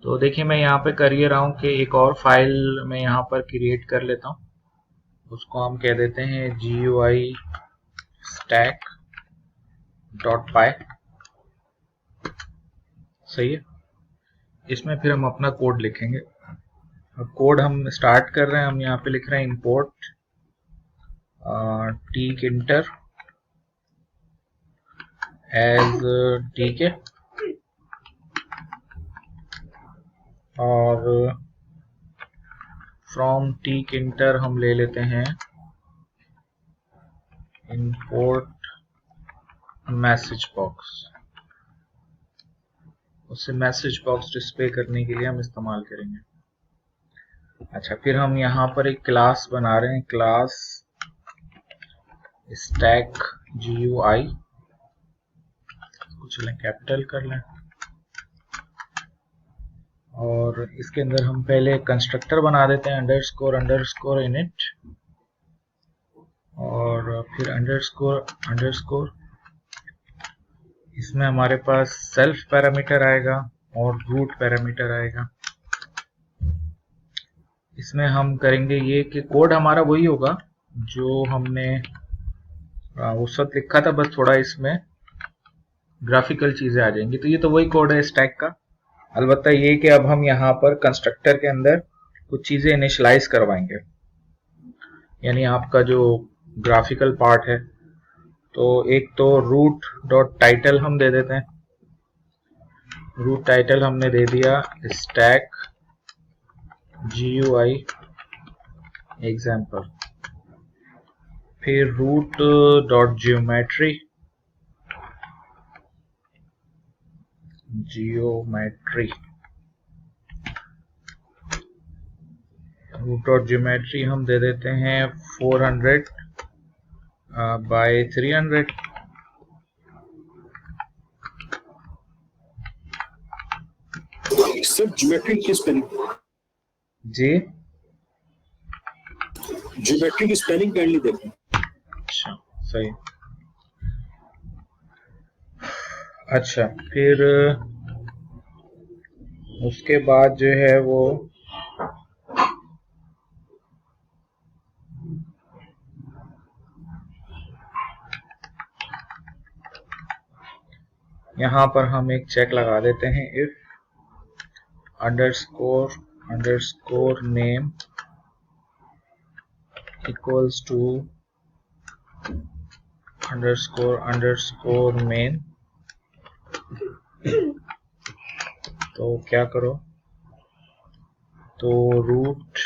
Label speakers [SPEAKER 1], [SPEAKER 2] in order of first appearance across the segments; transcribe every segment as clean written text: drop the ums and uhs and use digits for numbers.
[SPEAKER 1] तो देखिए मैं यहाँ पे कर ये रहा हूँ कि एक और फाइल मैं यहाँ पर क्रिएट कर लेता हूँ। उसको हम कह देते हैं GUI stack.py। सही है। इसमें फिर हम अपना कोड लिखेंगे। अब कोड हम स्टार्ट कर रहे हैं। हम यहाँ पे लिख रहे हैं import tkinter as tk और from tkinter हम ले लेते हैं import message box। उससे मैसेज बॉक्स डिस्प्ले करने के लिए हम इस्तेमाल करेंगे। अच्छा, फिर हम यहाँ पर एक क्लास बना रहे हैं, क्लास स्टैक GUI। चलें कैपिटल कर लें और इसके अंदर हम पहले कंस्ट्रक्टर बना देते हैं अंडरस्कोर इनिट और फिर अंडरस्कोर। इसमें हमारे पास सेल्फ पैरामीटर आएगा और रूट पैरामीटर आएगा। इसमें हम करेंगे ये कि कोड हमारा वही होगा जो हमने उस वक्त लिखा था, बस थोड़ा इसमें ग्राफिकल चीजें आ जाएंगी। तो ये तो वही कोड है स्टैक का। अलबत्ता ये कि अब हम यहाँ पर कंस्ट्रक्टर के अंदर कुछ चीजें इनिशियलाइज करवाएंगे, यानी आपका जो ग्राफिकल पार्ट है। तो एक तो रूट डॉट टाइटल हम दे देते हैं। रूट टाइटल हमने दे दिया स्टैक GUI एग्जाम्पल। फिर root dot geometry root dot geometry हम दे देते हैं 400 बाय 300।
[SPEAKER 2] सर ज्योमेट्री की स्पेलिंग
[SPEAKER 1] जी,
[SPEAKER 2] ज्योमेट्री की स्पेलिंग काइंडली देखें।
[SPEAKER 1] अच्छा सही। अच्छा, फिर उसके बाद जो है वो यहाँ पर हम एक चेक लगा देते हैं, if underscore name equals to underscore main. तो क्या करो, तो root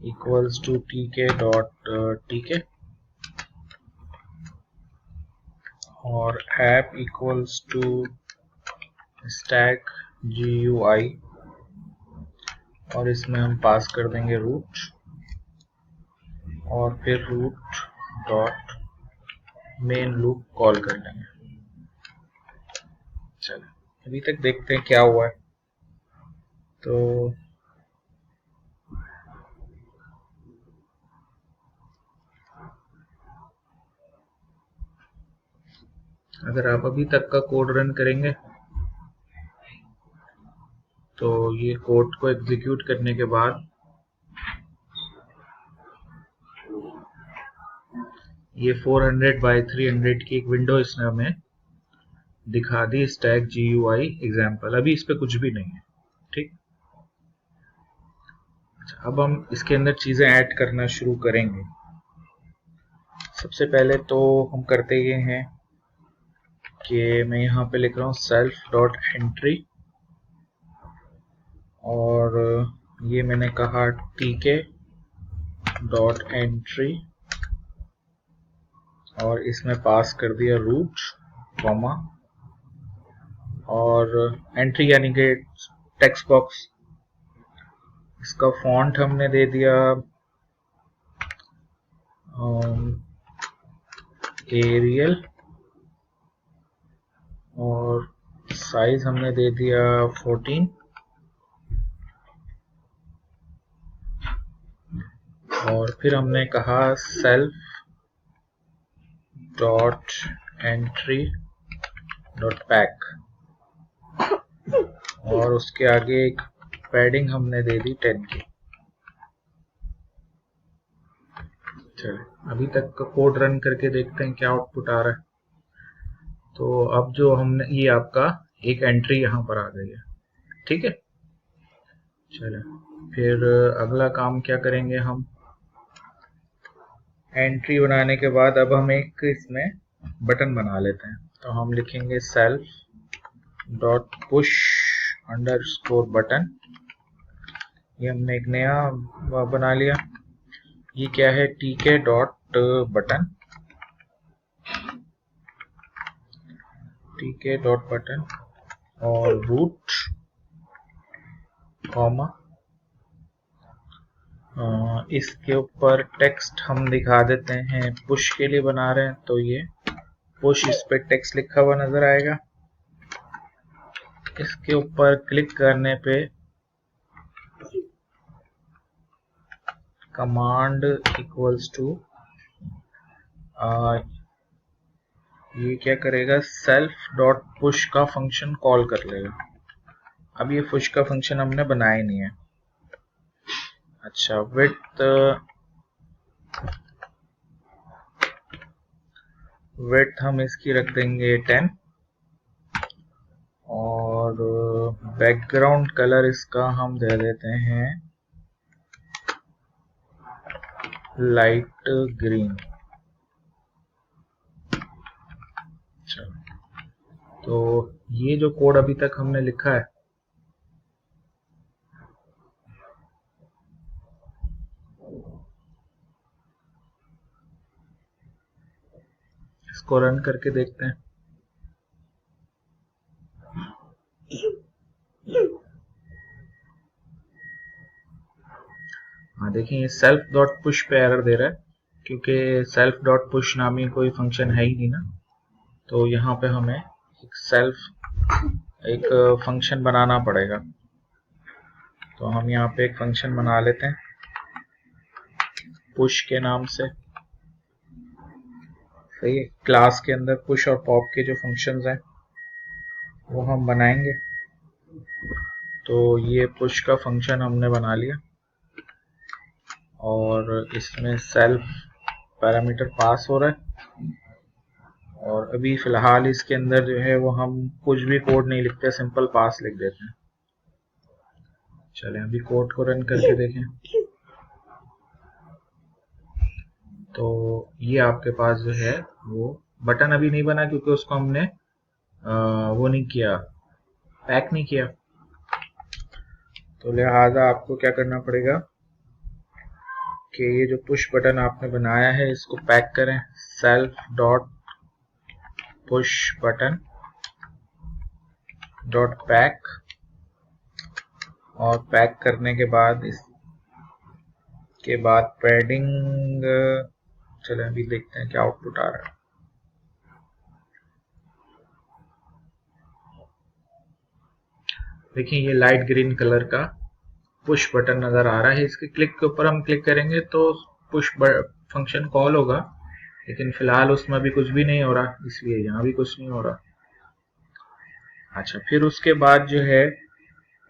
[SPEAKER 1] equals to tk dot tk और app equals to stack GUI और इसमें हम पास कर देंगे रूट और फिर root dot main loop call कर देंगे। चलो अभी तक देखते हैं क्या हुआ है। तो अगर आप अभी तक का कोड रन करेंगे तो ये कोड को एग्जीक्यूट करने के बाद ये 400 बाय 300 की एक विंडो इसने हमें दिखा दी, स्टैक GUI एग्जाम्पल। अभी इस पे कुछ भी नहीं है, ठीक। अब हम इसके अंदर चीजें ऐड करना शुरू करेंगे। सबसे पहले तो हम करते ये हैं कि मैं यहाँ पे लिख रहा हूँ सेल्फ डॉट एंट्री और ये मैंने कहा tk डॉट एंट्री और इसमें पास कर दिया रूट कॉमा और एंट्री यानी कि टेक्स्ट बॉक्स। इसका फॉन्ट हमने दे दिया एरियल और साइज हमने दे दिया 14 और फिर हमने कहा self dot entry dot pack और उसके आगे एक पैडिंग हमने दे दी 10 की। चलिए अभी तक का कोड रन करके देखते हैं क्या आउटपुट आ रहा है। तो अब जो हमने, ये आपका एक एंट्री यहाँ पर आ गई है, ठीक है। चलिए फिर अगला काम क्या करेंगे, हम एंट्री बनाने के बाद अब हम एक इसमें बटन बना लेते हैं। तो हम लिखेंगे self dot push underscore button. ये हमने एक नया बना लिया। ये क्या है, टीके डॉट बटन, टीके डॉट बटन और रूट कॉमा, इसके ऊपर टेक्स्ट हम दिखा देते हैं, पुश के लिए बना रहे हैं तो ये पुश, इस पे टेक्स्ट लिखा हुआ नजर आएगा। इसके ऊपर क्लिक करने पे कमांड इक्वल्स टू, ये क्या करेगा, सेल्फ डॉट पुश का फंक्शन कॉल कर लेगा। अब ये पुश का फंक्शन हमने बनाया नहीं है। अच्छा, विड्थ हम इसकी रख देंगे 10 और बैकग्राउंड कलर इसका हम दे देते हैं लाइट ग्रीन। तो ये जो कोड अभी तक हमने लिखा है, इसको रन करके देखते हैं। हाँ देखिए, ये सेल्फ डॉट पुश पे एरर दे रहा है क्योंकि सेल्फ डॉट पुश नामी कोई फंक्शन है ही नहीं ना। तो यहाँ पे हमें एक फंक्शन बनाना पड़ेगा। तो हम यहाँ पे एक फंक्शन बना लेते हैं पुश के नाम से। सही है, क्लास के अंदर पुश और पॉप के जो फंक्शंस हैं वो हम बनाएंगे। तो ये पुश का फंक्शन हमने बना लिया और इसमें सेल्फ पैरामीटर पास हो रहा है। और अभी फिलहाल इसके अंदर जो है वो हम कुछ भी कोड नहीं लिखते, सिंपल पास लिख देते हैं। चलें अभी कोड को रन करके देखें। तो ये आपके पास जो है वो बटन अभी नहीं बना क्योंकि उसको हमने वो नहीं किया, पैक नहीं किया। तो लिहाजा आपको क्या करना पड़ेगा कि ये जो पुश बटन आपने बनाया है इसको पैक करें, self dot push button dot pack. और पैक करने के बाद इसके बाद पैडिंग, चलें अभी देखते हैं क्या आउटपुट आ रहा है। देखिए ये लाइट ग्रीन कलर का पुश बटन नजर आ रहा है। इसके क्लिक के ऊपर हम क्लिक करेंगे तो पुश फंक्शन कॉल होगा, लेकिन फिलहाल उसमें भी कुछ भी नहीं हो रहा, इसलिए यहाँ भी कुछ नहीं हो रहा। अच्छा, फिर उसके बाद जो है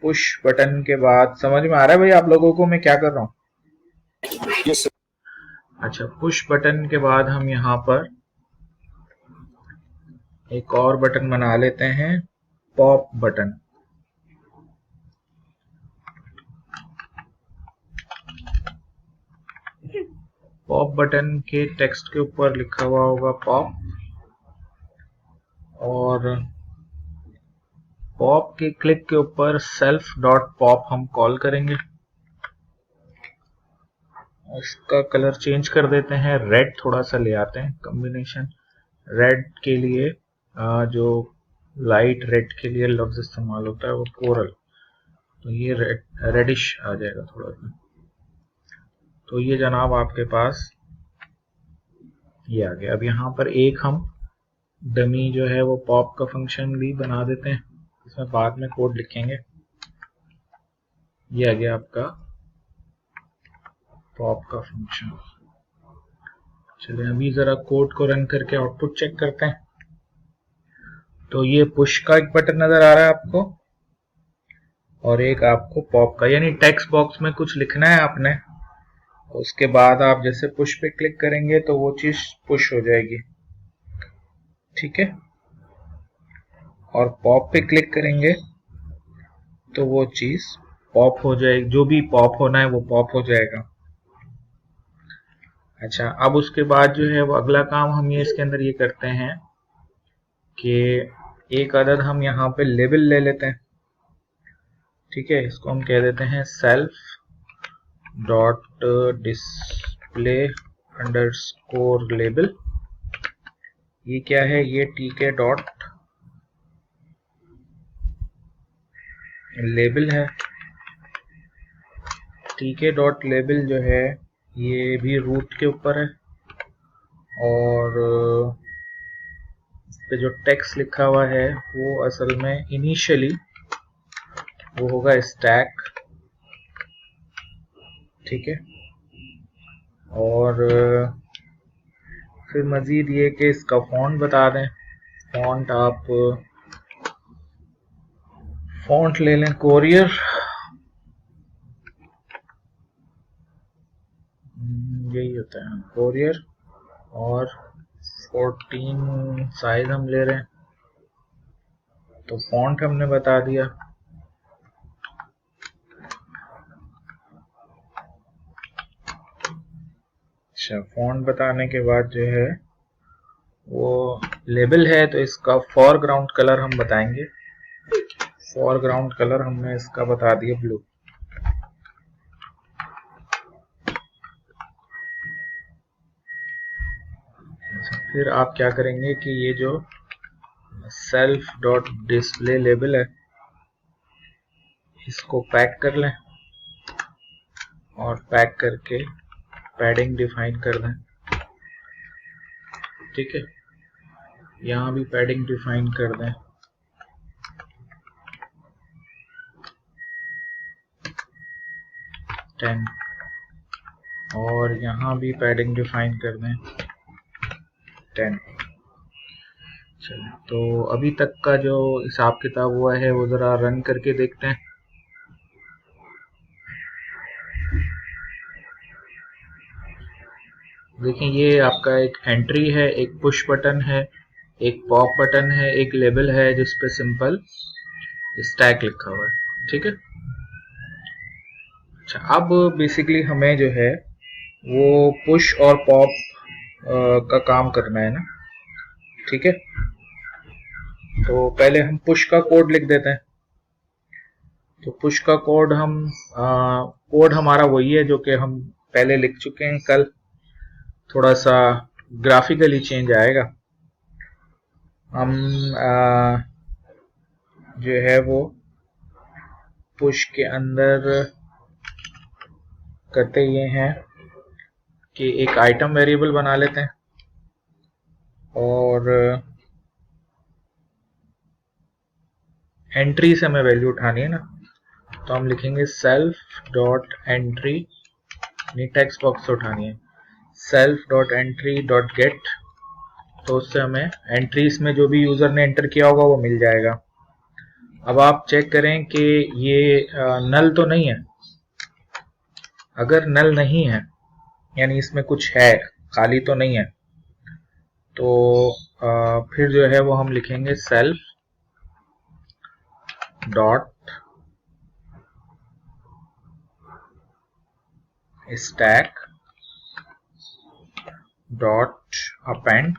[SPEAKER 1] पुश बटन के बाद, समझ में आ रहा है भाई आप लोगों को मैं क्या कर रहा हूँ?
[SPEAKER 2] Yes, sir.
[SPEAKER 1] अच्छा, पुश बटन के बाद हम यहाँ पर एक और बटन बना लेते हैं, पॉप बटन। पॉप बटन के टेक्स्ट के ऊपर लिखा हुआ होगा पॉप, और पॉप के क्लिक के ऊपर सेल्फ डॉट पॉप हम कॉल करेंगे। इसका कलर चेंज कर देते हैं, रेड थोड़ा सा ले आते हैं कॉम्बिनेशन। रेड के लिए जो लाइट रेड के लिए लफ्ज इस्तेमाल होता है वो कोरल, तो ये रेडिश आ जाएगा थोड़ा सा। तो ये जनाब आपके पास ये आ गया। अब यहाँ पर एक हम डमी जो है वो पॉप का फंक्शन भी बना देते हैं, इसमें बाद में कोड लिखेंगे। ये आ गया आपका पॉप का फंक्शन। चलिए अभी जरा कोड को रन करके आउटपुट चेक करते हैं। तो ये पुश का एक बटन नजर आ रहा है आपको, और एक आपको पॉप का, यानी टेक्स्ट बॉक्स में कुछ लिखना है आपने, उसके बाद आप जैसे पुश पे क्लिक करेंगे तो वो चीज पुश हो जाएगी, ठीक है। और पॉप पे क्लिक करेंगे तो वो चीज पॉप हो जाएगी, जो भी पॉप होना है वो पॉप हो जाएगा। अच्छा, अब उसके बाद जो है वो अगला काम हम ये इसके अंदर ये करते हैं कि एक अदद हम यहाँ पे लेबल ले लेते हैं, ठीक है। इसको हम कह देते हैं self dot display underscore label. ये क्या है, ये टीके डॉट लेबल है। टीके डॉट लेबल जो है ये भी रूट के ऊपर है, और इस पे जो टेक्स्ट लिखा हुआ है वो असल में इनिशियली वो होगा स्टैक, ठीक है। और फिर मजीद ये कि इसका फॉन्ट बता दें। फॉन्ट आप फॉन्ट ले लें कोरियर, यही होता है कोरियर, और 14 साइज हम ले रहे हैं। तो फॉन्ट हमने बता दिया। अच्छा, फॉन्ट बताने के बाद जो है वो लेबल है तो इसका फोरग्राउंड कलर हम बताएंगे। फोरग्राउंड कलर हमने इसका बता दिया ब्लू। फिर आप क्या करेंगे कि ये जो सेल्फ डॉट डिस्प्ले लेबल है इसको पैक कर लें, और पैक करके पैडिंग डिफाइन कर दें, ठीक है। यहाँ भी पैडिंग डिफाइन कर दें, 10, और यहाँ भी पैडिंग डिफाइन कर दें 10। चलिए, तो अभी तक का जो हिसाब किताब हुआ है वो ज़रा रन करके देखते हैं। देखिए, ये आपका एक एंट्री है, एक पुश बटन है, एक पॉप बटन है, एक लेबल है जिस पे सिंपल स्टैक लिखा हुआ है, ठीक है। अच्छा, अब बेसिकली हमें जो है वो पुश और पॉप का काम करना है ना, ठीक है। तो पहले हम पुश का कोड लिख देते हैं। तो पुश का कोड कोड हमारा वही है जो कि हम पहले लिख चुके हैं कल, थोड़ा सा ग्राफिकली चेंज आएगा। हम जो है वो पुश के अंदर करते ये हैं कि एक आइटम वेरिएबल बना लेते हैं, और एंट्री से हमें वैल्यू उठानी है ना, तो हम लिखेंगे self dot entry, text box से उठानी है, self dot entry dot gate. तो उससे हमें एंट्रीज में जो भी यूजर ने एंटर किया होगा वो मिल जाएगा। अब आप चेक करें कि ये नल तो नहीं है। अगर नल नहीं है यानी इसमें कुछ है, खाली तो नहीं है, तो फिर जो है वो हम लिखेंगे self dot stack dot append,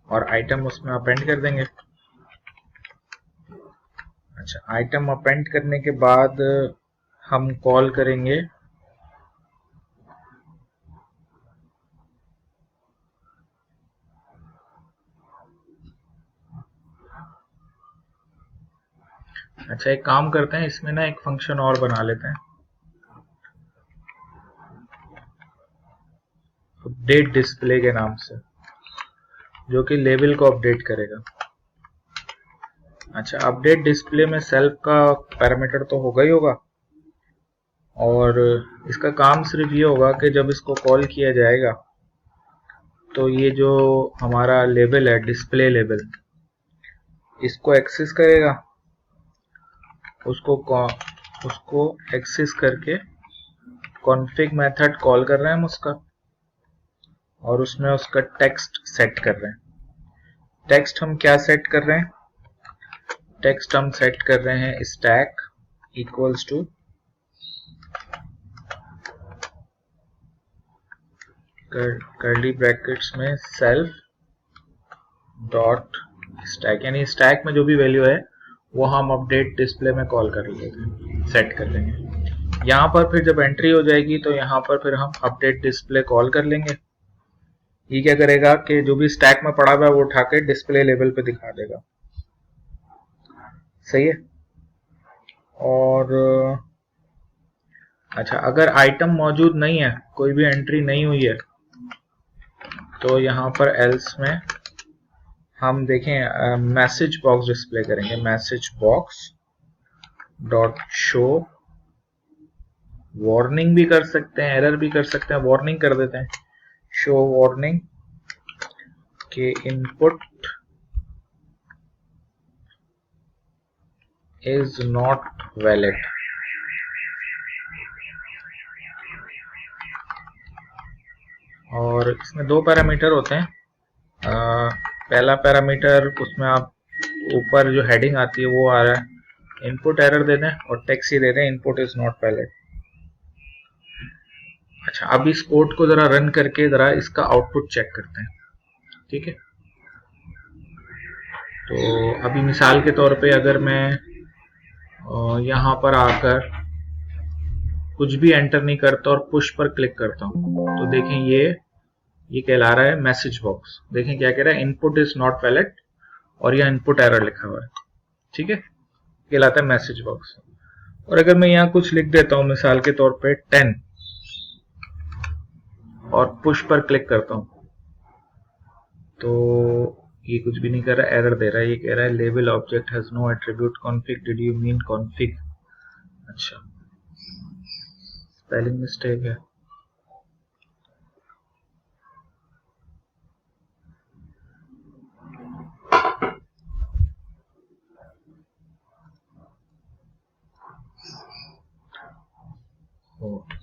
[SPEAKER 1] और आइटम उसमें अपेंड कर देंगे। अच्छा, आइटम अपेंड करने के बाद हम कॉल करेंगे अच्छा, एक काम करते हैं, इसमें ना एक फंक्शन और बना लेते हैं, अपडेट डिस्प्ले के नाम से, जो कि लेबल को अपडेट करेगा। अच्छा, अपडेट डिस्प्ले में सेल्फ का पैरामीटर तो होगा ही होगा, और इसका काम सिर्फ ये होगा कि जब इसको कॉल किया जाएगा तो ये जो हमारा लेबल है डिस्प्ले लेबल, इसको एक्सेस करेगा, उसको एक्सेस करके कॉन्फ़िग मेथड कॉल कर रहे हैं हम उसका, और उसमें उसका टेक्स्ट सेट कर रहे हैं। टेक्स्ट हम क्या सेट कर रहे हैं? टेक्स्ट हम सेट कर रहे हैं stack equals to curly brackets में सेल्फ डॉट स्टैक, यानी स्टैक में जो भी वैल्यू है वो हम अपडेट डिस्प्ले में कॉल कर लेंगे, सेट कर लेंगे। यहाँ पर फिर जब एंट्री हो जाएगी तो यहाँ पर फिर हम अपडेट डिस्प्ले कॉल कर लेंगे। ये क्या करेगा कि जो भी स्टैक में पड़ा हुआ है वो उठा के डिस्प्ले लेवल पे दिखा देगा। सही है। और अच्छा, अगर आइटम मौजूद नहीं है, कोई भी एंट्री नहीं हुई है, तो यहाँ पर एल्स में हम देखें मैसेज बॉक्स डिस्प्ले करेंगे। Message box dot show, warning भी कर सकते हैं, एरर भी कर सकते हैं, वार्निंग कर देते हैं। शो वार्निंग के इनपुट इज नॉट वैलिड। और इसमें दो पैरामीटर होते हैं। पहला पैरामीटर, उसमें आप ऊपर जो हेडिंग आती है वो आ रहा है इनपुट एरर दे दें, और टेक्स्ट ही दे दें इनपुट इज नॉट वैलिड। अच्छा, अब इस कोड को जरा रन करके जरा इसका आउटपुट चेक करते हैं। ठीक है, तो अभी मिसाल के तौर पे अगर मैं यहाँ पर आकर कुछ भी एंटर नहीं करता और पुश पर क्लिक करता हूँ, तो देखें ये कहला रहा है मैसेज बॉक्स। देखें क्या कह रहा है, इनपुट इज नॉट वैलिड, और यह इनपुट एरर लिखा हुआ है। ठीक है, कहलाता है मैसेज बॉक्स। और अगर मैं यहाँ कुछ लिख देता हूँ, मिसाल के तौर पे 10, और पुश पर क्लिक करता हूँ, तो ये कुछ भी नहीं कर रहा, एरर दे रहा है। ये कह रहा है label object has no attribute config, did you mean config. अच्छा, स्पेलिंग मिस्टेक है।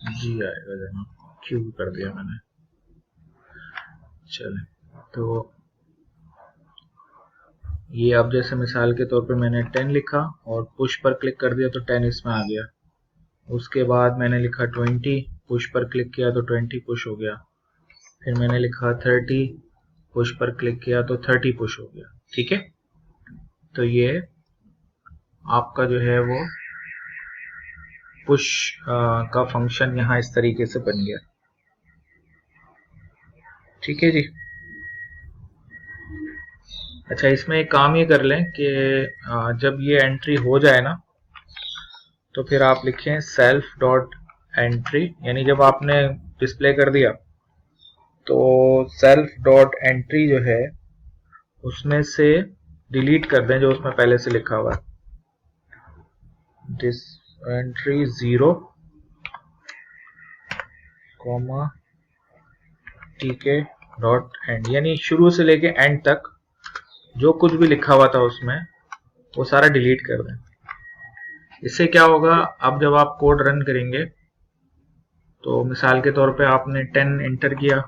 [SPEAKER 1] जी आएगा, जरा क्यों कर दिया मैंने। चले, तो ये अब जैसे मिसाल के तौर पे मैंने 10 लिखा और पुश पर क्लिक कर दिया तो 10 इसमें आ गया। उसके बाद मैंने लिखा 20, पुश पर क्लिक किया तो 20 पुश हो गया। फिर मैंने लिखा 30, पुश पर क्लिक किया तो 30 पुश हो गया। ठीक है, तो ये आपका जो है वो पुश का फंक्शन यहाँ इस तरीके से बन गया। ठीक है जी। अच्छा, इसमें एक काम ये कर लें कि जब ये एंट्री हो जाए ना, तो फिर आप लिखें सेल्फ डॉट एंट्री, यानी जब आपने डिस्प्ले कर दिया तो सेल्फ डॉट एंट्री जो है उसमें से डिलीट कर दें जो उसमें पहले से लिखा हुआ है, दिस एंट्री 0, टीके डॉट एंड, यानी शुरू से लेके एंड तक जो कुछ भी लिखा हुआ था उसमें वो सारा डिलीट कर दें। इससे क्या होगा, अब जब आप कोड रन करेंगे तो मिसाल के तौर पे आपने 10 एंटर किया,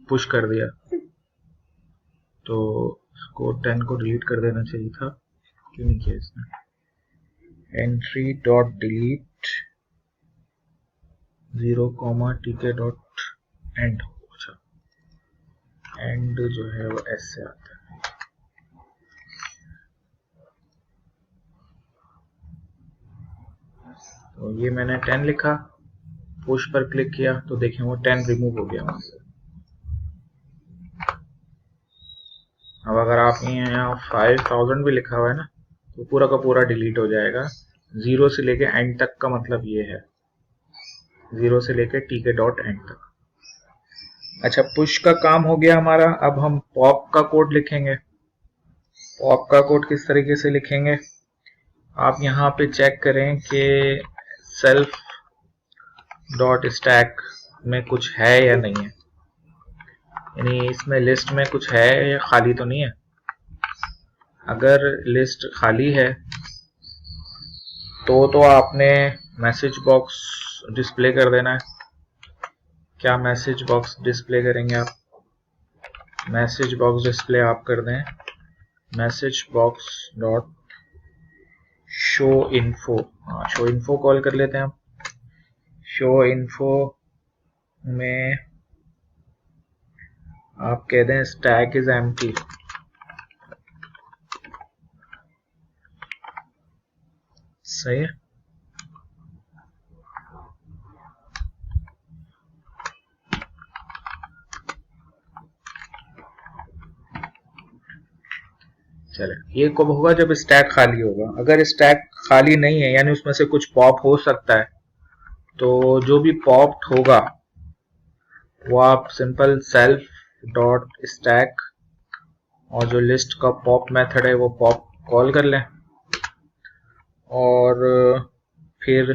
[SPEAKER 1] पुश कर दिया, तो इसको 10 को डिलीट कर देना चाहिए था, क्यों नहीं किया इसने। एंट्री डॉट डिलीट 0, टीके डॉट एंड। अच्छा, एंड जो है वो एस से आता है। तो ये मैंने 10 लिखा, पुश पर क्लिक किया तो देखें वो 10 रिमूव हो गया वहां से। अब अगर आप यहाँ 5000 भी लिखा हुआ है ना, तो पूरा का पूरा डिलीट हो जाएगा। 0 से लेके एंड तक का मतलब ये है, 0 से लेके टीके डॉट एंड तक। अच्छा, पुश का काम हो गया हमारा। अब हम पॉप का कोड लिखेंगे। पॉप का कोड किस तरीके से लिखेंगे, आप यहाँ पे चेक करें कि सेल्फ डॉट स्टैक में कुछ है या नहीं है, यानी इसमें लिस्ट में कुछ है या खाली तो नहीं है। अगर लिस्ट खाली है तो आपने मैसेज बॉक्स डिस्प्ले कर देना है। क्या मैसेज बॉक्स डिस्प्ले करेंगे आप? मैसेज बॉक्स डिस्प्ले आप कर दें message box dot show info. Show info call कर लेते हैं हम। शो इन्फो में आप कह दें स्टैक इज एम्प्टी। सही है। चले, ये कब होगा? जब स्टैक खाली होगा। अगर स्टैक खाली नहीं है यानी उसमें से कुछ पॉप हो सकता है, तो जो भी पॉप होगा वो आप सिंपल सेल्फ डॉट स्टैक और जो लिस्ट का पॉप मेथड है वो पॉप कॉल कर लें, और फिर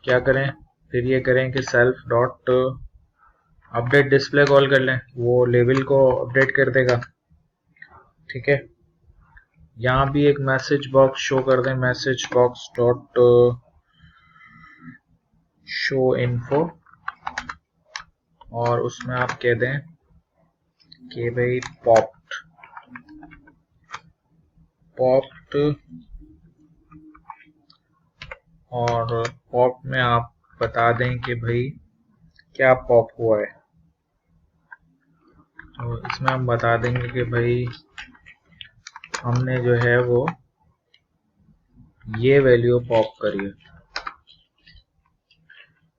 [SPEAKER 1] क्या करें? फिर ये करें कि self dot update display call कर लें, वो लेवल को अपडेट कर देगा। ठीक है। यहाँ भी एक मैसेज बॉक्स शो कर दें, message box dot show info, और उसमें आप कह दें कि भाई पॉप्ड और पॉप में आप बता दें कि भाई क्या पॉप हुआ है। तो इसमें हम बता देंगे कि भाई हमने जो है वो ये वैल्यू पॉप करी है।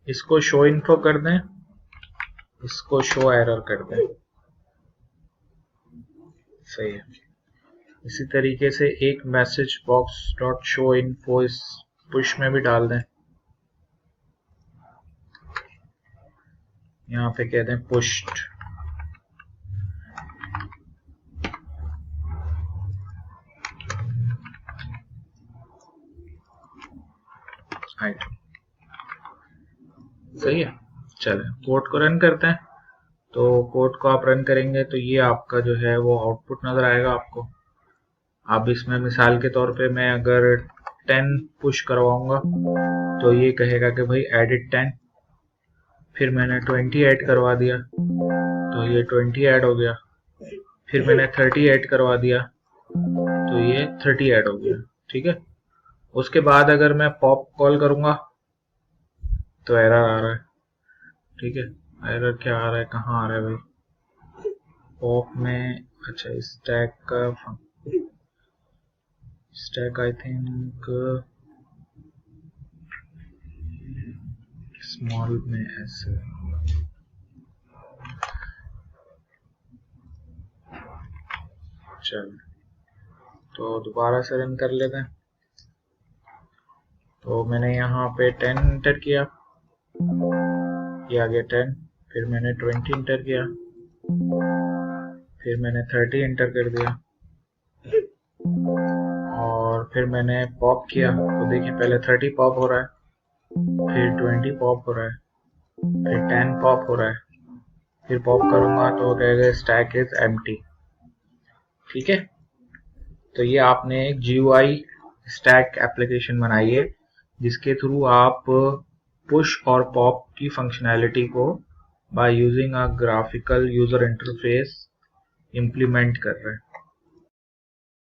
[SPEAKER 1] इसको शो इन्फो कर दें, इसको शो एरर कर दें। सही है। इसी तरीके से एक message box dot show info इस पुश में भी डाल दें। यहाँ पे कह दें पुश्ड आइटम। सही है। चलें, कोड को रन करते हैं। तो कोड को आप रन करेंगे तो ये आपका जो है वो आउटपुट नजर आएगा आपको। अब इसमें मिसाल के तौर पे मैं अगर 10 पुश करवाऊंगा तो ये कहेगा कि भाई एडिट 10। फिर मैंने 20 ऐड करवा दिया तो ये 20 ऐड हो गया। फिर मैंने 30 ऐड करवा दिया तो ये 30 ऐड हो गया। ठीक है। उसके बाद अगर मैं पॉप कॉल करूंगा तो एरर आ रहा है। ठीक है। एरर क्या आ रहा है? कहाँ आ रहा है भाई? पॉप में। अच्छा, स्टैक आई थिंक स्मॉल में ऐसे। चल, तो दोबारा से रन कर लेते हैं। तो मैंने यहाँ पे 10 इंटर किया, ये आ गया 10। फिर मैंने 20 इंटर किया, फिर मैंने 30 इंटर कर दिया, और फिर मैंने पॉप किया तो देखिए पहले 30 पॉप हो रहा है, फिर 20 पॉप हो रहा है, फिर 10 पॉप हो रहा है, फिर पॉप करूंगा तो कहेगा स्टैक इज एम्प्टी। ठीक है। तो ये आपने एक GUI स्टैक एप्लीकेशन बनाई है जिसके थ्रू आप पुश और पॉप की फंक्शनैलिटी को by using a graphical user interface implement कर रहे हैं।